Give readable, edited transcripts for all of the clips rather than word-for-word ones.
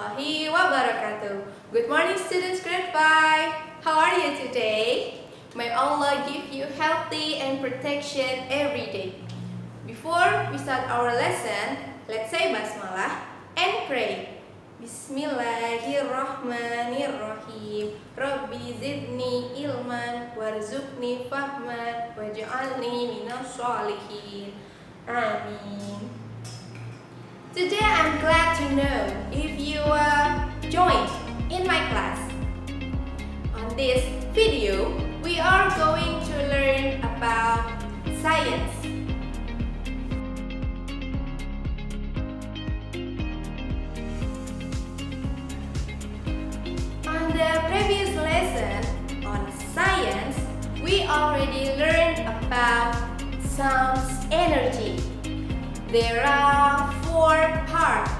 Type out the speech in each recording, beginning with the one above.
warahmatullahi wabarakatuh. Good morning students grade 5. How are you today? May Allah give you healthy and protection every day. Before we start our lesson, let's say basmalah and pray. Bismillahirrahmanirrahim. Rabbi zidni ilman warzuqni fahman waj'alni minas sholihin. Amin. Today I'm glad to know if you joined in my class. On this video, we are going to learn about science. On the previous lesson on science, we already learned about sound's energy. There are 4 parts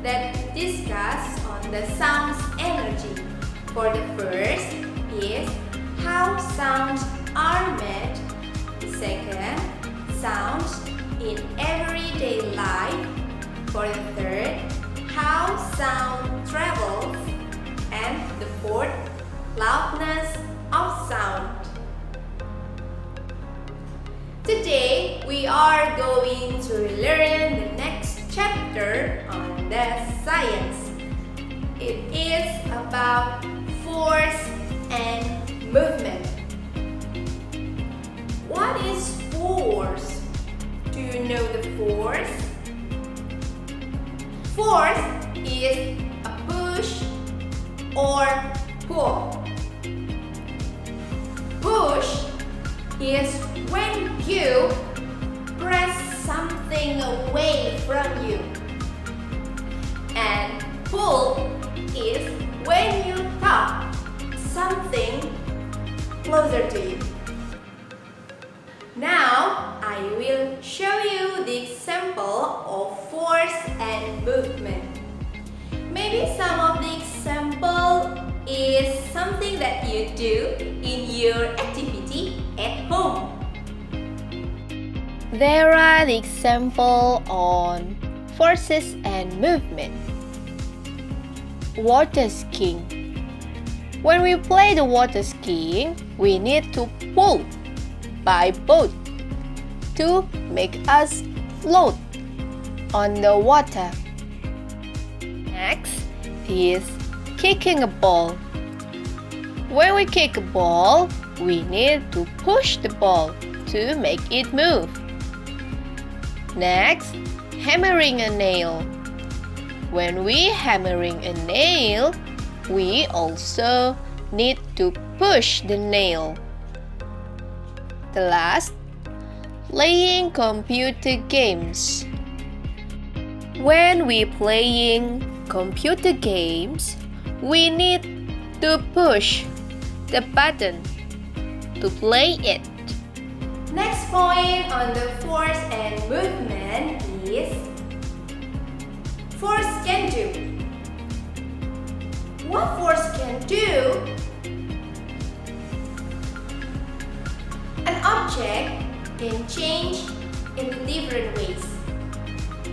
that discuss on the sound's energy. For the first is how sounds are made. The second, sounds in everyday life. For the third, how sound travels. And the fourth, loudness of sound. Today, we are going to learn the next chapter on the science. It is about force and movement. What is force? Do you know the force? Force is a push or pull. Push is when you press something away from you, and pull is when you tug something closer to you. Now I will show you the example of force and movement. Maybe some of the example is something that you do in your activity at home. There are the example on forces and movement. Water skiing. When we play the water skiing, we need to pull by boat to make us float on the water. Next is kicking a ball. When we kick a ball, we need to push the ball to make it move. Next, hammering a nail. When we hammering a nail, we also need to push the nail. The last, playing computer games. When we playing computer games, we need to push the button to play it. Next point on the force and movement is force can do. What force can do? An object can change in different ways.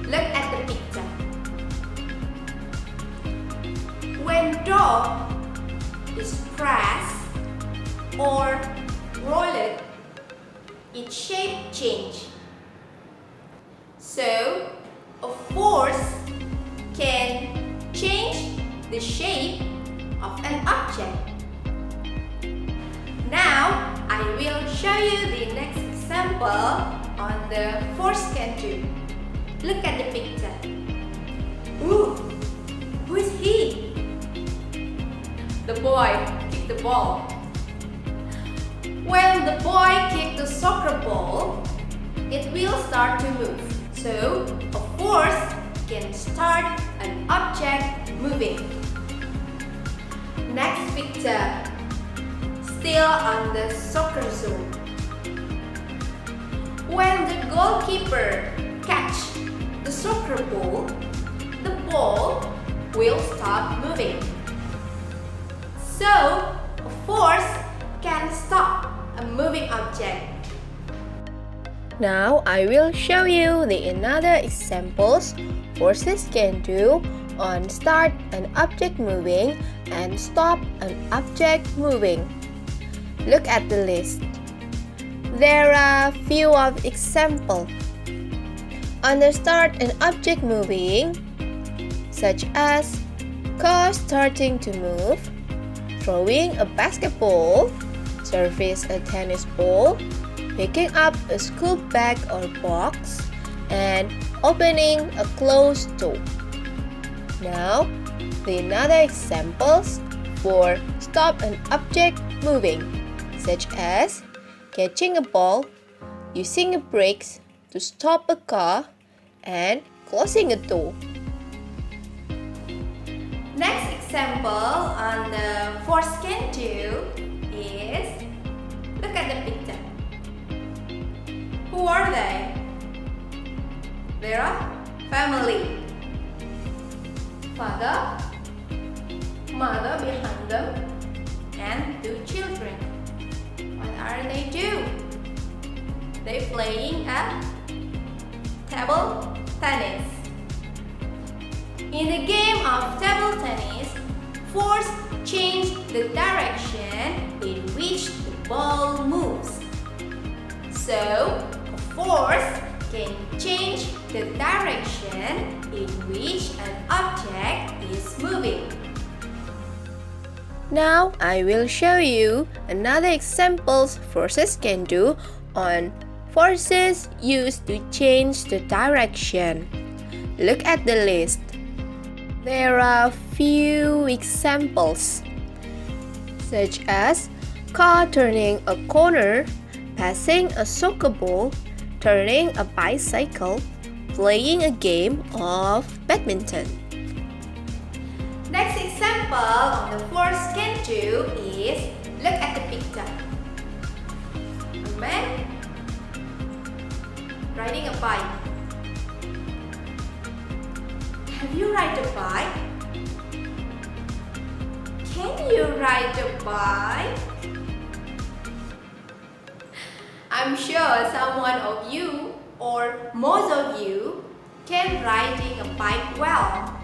Look at the picture. When door is pressed or rolled, its shape change. So, a force can change the shape of an object. Now, I will show you the next example on the force can do. Look at the picture. Ooh, who is he? The boy kicked the ball. When the boy kicks the soccer ball, it will start to move. So, a force can start an object moving. Next picture, still on the soccer zone. When the goalkeeper catch the soccer ball, the ball will stop moving. So, a force can stop a moving object. Now I will show you the another examples forces can do on start an object moving and stop an object moving. Look at the list. There are few of examples. On the start an object moving, such as car starting to move, throwing a basketball, service a tennis ball, picking up a school bag or box, and opening a closed door. Now, the another examples for stop an object moving, such as catching a ball, using a brakes to stop a car, and closing a door. Next example on the forescan 2 is, look at the picture. Who are they? They are family. Father, mother behind them, and 2 children. What are they doing? They playing a table tennis. In the game of table tennis, force change the direction in which the ball moves. So, a force can change the direction in which an object is moving. Now I will show you another examples forces can do on forces used to change the direction. Look at the list. There are few examples, such as car turning a corner, passing a soccer ball, turning a bicycle, playing a game of badminton. Next example on the forescan 2 is, look at the picture. A man riding a bike. Have you ride a bike? Can you ride a bike? I'm sure someone of you or most of you can riding a bike well.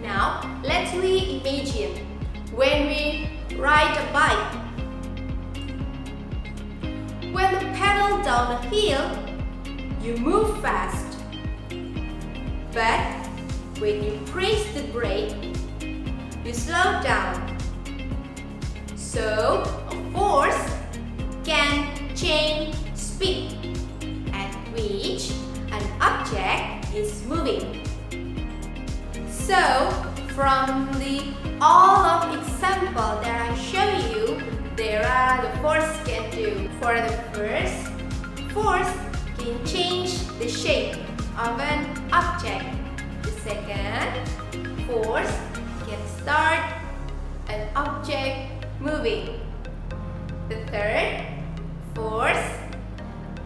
Now, let's imagine when we ride a bike. When the pedal down a hill, you move fast. But when you press the brake, you slow down. So, a force can change speed at which an object is moving. So, from all of example that I show you, there are the force can do. For the first, force can change the shape of an object. The second, force can start an object moving. The third, force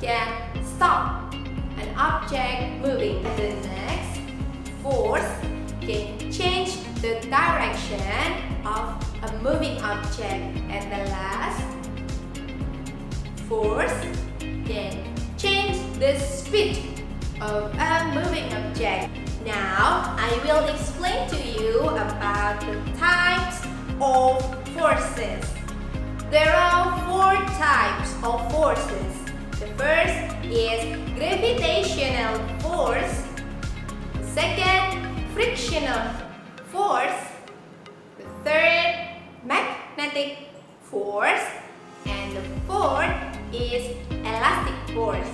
can stop an object moving. The next, force can change the direction of a moving object. And the last, force can change the speed of a moving object. Now, I will explain to you about the types of forces. There are 4 types of forces. The first is gravitational force. The second, frictional force. The third, magnetic force. And the fourth is elastic force.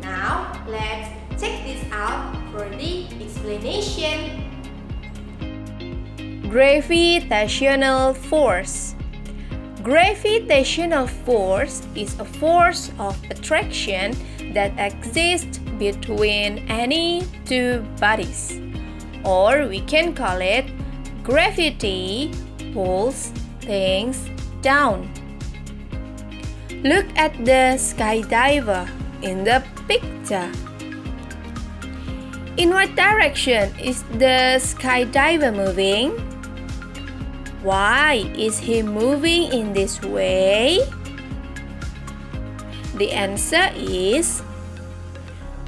Now, let's check this out for the explanation. Gravitational force. Gravitational force is a force of attraction that exists between any 2 bodies, or we can call it gravity pulls things down. Look at the skydiver in the picture. In what direction is the skydiver moving? Why is he moving in this way? The answer is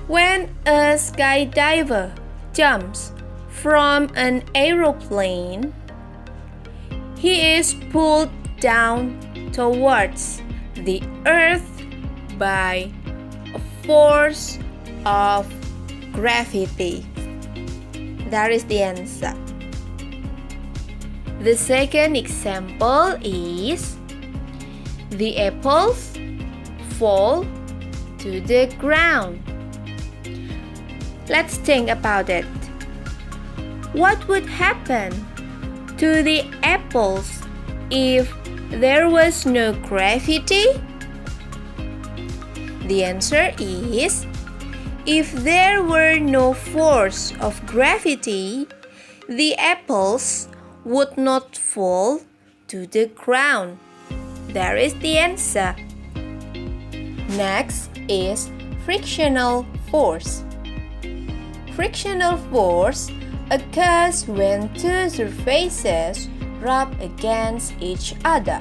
when a skydiver jumps from an aeroplane, he is pulled down towards the earth by a force of gravity. That is the answer. The second example is the apples fall to the ground. Let's think about it. What would happen to the apples if there was no gravity? The answer is, if there were no force of gravity, the apples would not fall to the ground. There is the answer. Next is frictional force. Frictional force occurs when two surfaces rub against each other.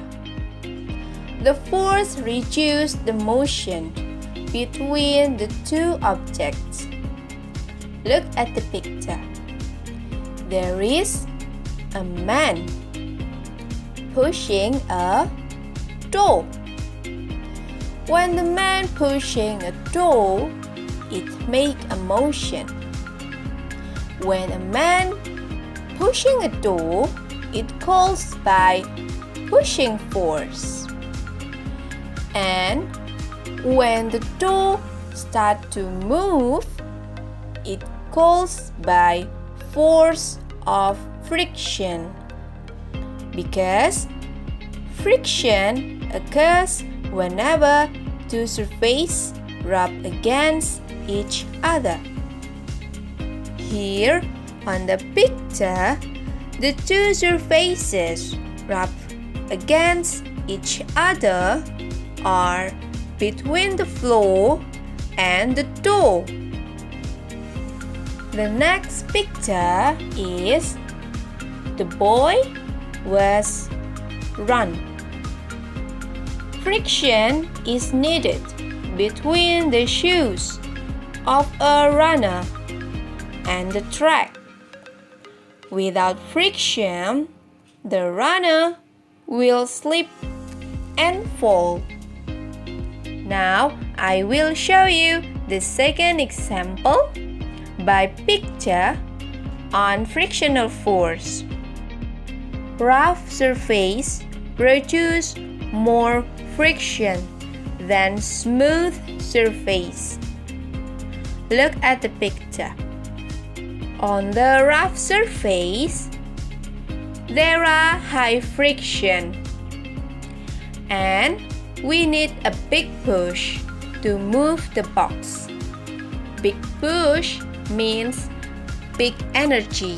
The force reduces the motion between the two objects. Look at the picture. There is a man pushing a door. When the man pushing a door, it makes a motion. When a man pushing a door, it calls by pushing force. And when the door starts to move, it calls by force of friction. Because friction occurs whenever two surfaces rub against each other. Here on the picture, the two surfaces rub against each other are between the floor and the door. The next picture is the boy was run. Friction is needed between the shoes of a runner and the track. Without friction, the runner will slip and fall. Now I will show you the second example by picture on frictional force. Rough surface produce more friction than smooth surface. Look at the picture. On the rough surface, there are high friction, and we need a big push to move the box. Big push means big energy.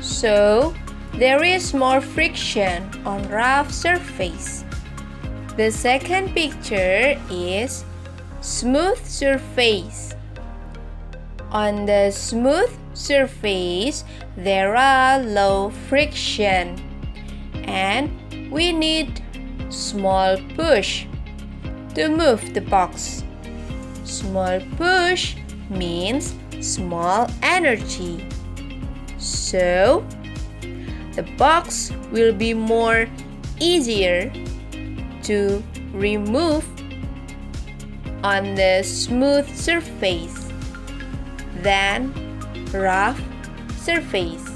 So, there is more friction on rough surface. The second picture is smooth surface. On the smooth surface, there are low friction, and we need small push to move the box. Small push means small energy. So, the box will be more easier to remove on the smooth surface than rough surface,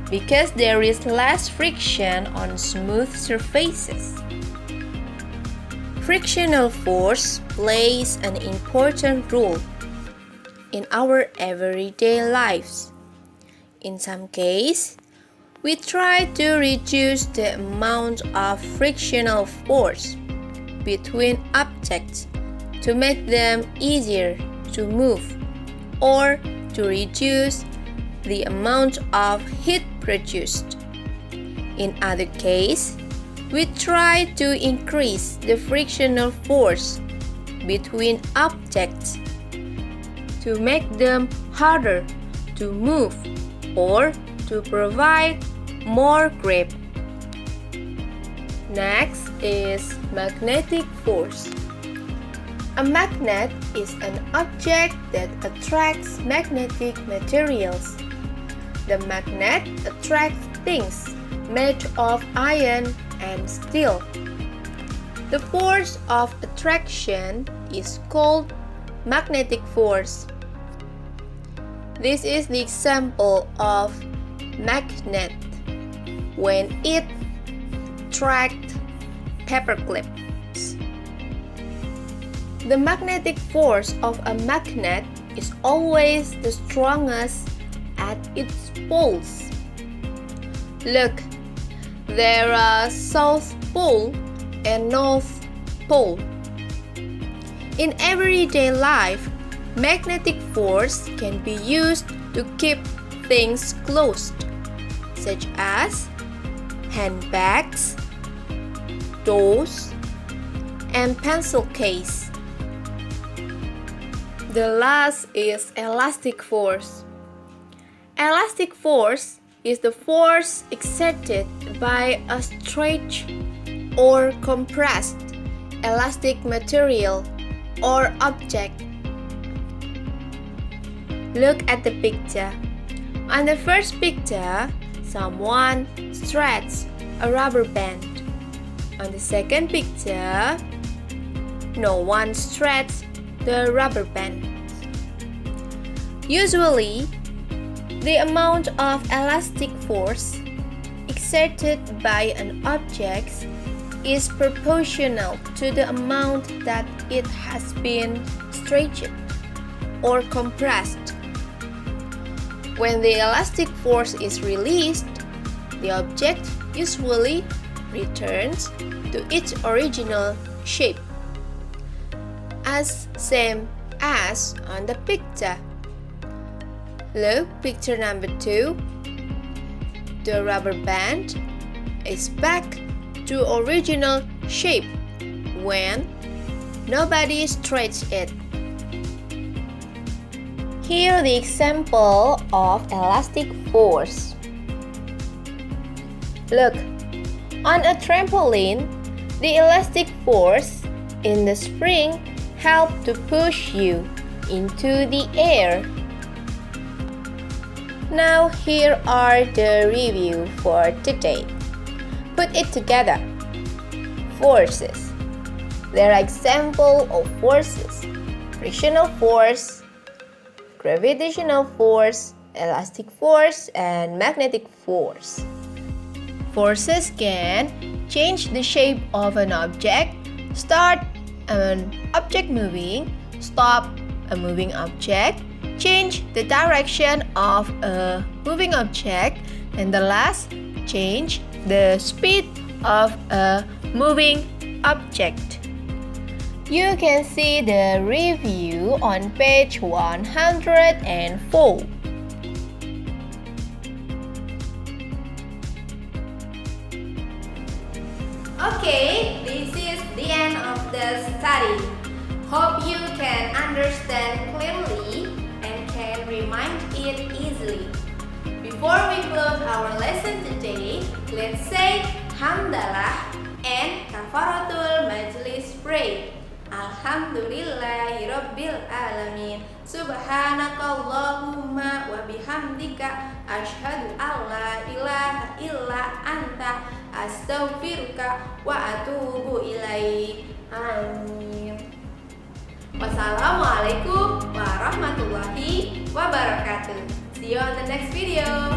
because there is less friction on smooth surfaces. Frictional force plays an important role in our everyday lives. In some cases, we try to reduce the amount of frictional force between objects to make them easier to move or to reduce the amount of heat produced. In other cases, we try to increase the frictional force between objects to make them harder to move or to provide more grip. Next is magnetic force. A magnet is an object that attracts magnetic materials. The magnet attracts things made of iron and steel. The force of attraction is called magnetic force. This is the example of magnet when it attracts paperclips. The magnetic force of a magnet is always the strongest at its poles. Look, there are South Pole and North Pole. In everyday life, magnetic force can be used to keep things closed, such as handbags, doors, and pencil case. The last is elastic force. Elastic force is the force exerted by a stretched or compressed elastic material or object. Look at the picture. On the first picture, someone stretched a rubber band. On the second picture, no one stretched the rubber band. Usually, the amount of elastic force exerted by an object is proportional to the amount that it has been stretched or compressed. When the elastic force is released, the object usually returns to its original shape, as same as on the picture. Look, picture number 2. The rubber band is back to original shape when nobody stretched it. Here the example of elastic force. Look, on a trampoline, the elastic force in the spring help to push you into the air. Now here are the review for today. Put it together. Forces. There are examples of forces: frictional force, gravitational force, elastic force, and magnetic force. Forces can change the shape of an object, start an object moving, stop a moving object, change the direction of a moving object, and the last, change the speed of a moving object. You can see the review on page 104. Okay, this is the end of the study. Hope you can understand clearly and can remind it easily. Before we close our lesson today, let's say Hamdalah and Kafaratul Majlis pray. Alhamdulillahirabbil alamin. Subhanakallahumma wa bihamdika asyhadu an la ilaha illa anta astaghfiruka wa atubu ilaik. Amin. Wassalamualaikum warahmatullahi wabarakatuh. See you on the next video.